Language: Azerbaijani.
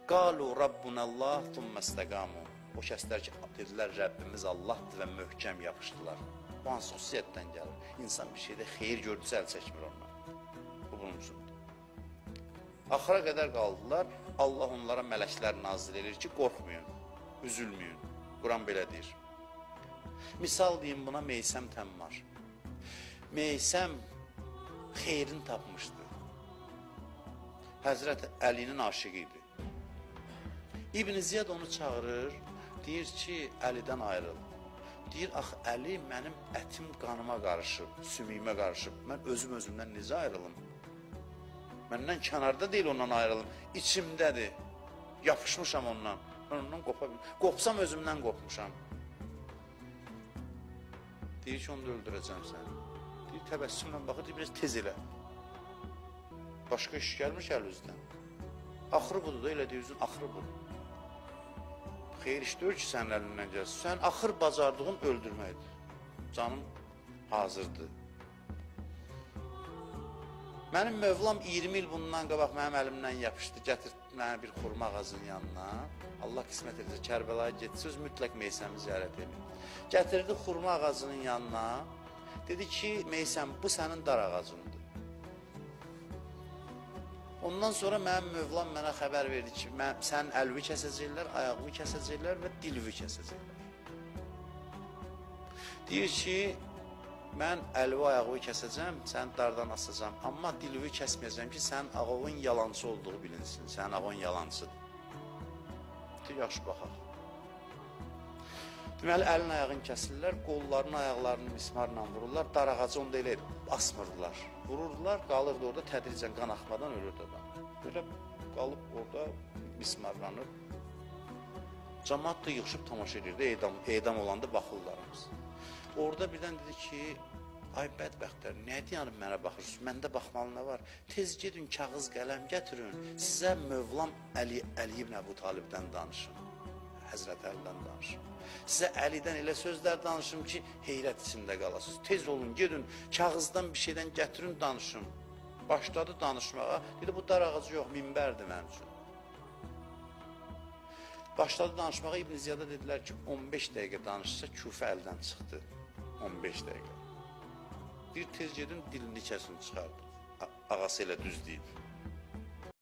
Qalu Rabbunallah thumma istaqamu. O kəslər ki, dedilər Rəbbimiz Allahdır və möhkəm yapışdılar. Bu hansı xüsusiyyətdən gəlir? İnsan bir şeydə xeyir gördüsə əl çəkmir ondan. Bu bunun üçündür. Axıra qədər qaldılar. Allah onlara mələklər nazil edir ki, qorxmayın, üzülməyin. Quran belə deyir. Misal deyim buna Meysəm Təmmar. Meysəm xeyrini tapmışdı. Həzrət Əlinin aşığı idi. İbn Ziyad onu çağırır, deyir ki, Əlidən ayrıl. Deyir, axı Əli mənim ətim qanıma qarışıb, sümüyümə qarışıb. Mən özümdən necə ayrılım? Məndən kənarda deyil ondan ayrılım, içimdədir. Yapışmışam ondan. Mən ondan qopa bilmirəm. Qopsam özümdən qopmuşam. Deyir ki, onu da öldürəcəm səni. Deyir, təbəssümlə baxır, deyir, biraz tez elə. Başqa iş gəlmiş əl üzdən. Axırı budur da, elə deyirsin, axırı budur. Xeyir iş deyir ki, sənin əlindən gəlsin. Sən axır bacardığın öldürməkdir. Canım hazırdır. Mənim Mövlam 20 il bundan qabaq mənim əlimdən yapışdı, gətirdi mənə bir xurma ağacının yanına. Allah qismət edirsə, Kərbəlaya getsiniz, mütləq Meysəmi ziyarət edin. Gətirdi xurma ağacının yanına, dedi ki, Meysəm, bu sənin dar ağacındır. Ondan sonra mənim Mövlam mənə xəbər verdi ki, sənin əlvi kəsəcəklər, ayağını kəsəcəklər və dilvi kəsəcəklər. Deyir ki, mən əlvi ayağı kəsəcəm, səni dardan asacam, amma dilvi kəsməyəcəm ki, sənin ağovun yalancı olduğu bilinsin, sənin ağovun yalancıdır. Deyir, yaxşı baxaq. Deməli, əlin ayağını kəsirlər, qollarını, ayaqlarını mismarla vururlar, dar ağacı onda elə asmırdılar. Vururdular, qalırdı orada, tədricən qan axmadan ölürdü adam. Böyle qalıb orada mismarlanır. Cəmaat da yığışıb tamaşa edirdi, edam olanda baxırlarımız. Orada birdən dedi ki, ay bədbəxtlər, nəyə dayanıb mənə baxırsınız? Məndə baxmalı nə var? Tez gedin, kağız, qələm gətirin, sizə Mövlam Əli ibn Əbu Talibdən danışın. Həzrət Əlidən danışın. Sizə Əlidən elə sözlər danışım ki, heyrət içində qalasınız. Tez olun, gedin, kağızdan bir şeydən gətirin, danışın. Başladı danışmağa, dedi, bu dar ağacı yox, minbərdir mənim üçün. Başladı danışmağa, İbn Ziyada dedilər ki, 15 dəqiqə danışsa, Küfə əldən çıxdı. 15 dəqiqə. Bir tez gedin, dilini kəsin çıxardı. Ağası elə düz deyib.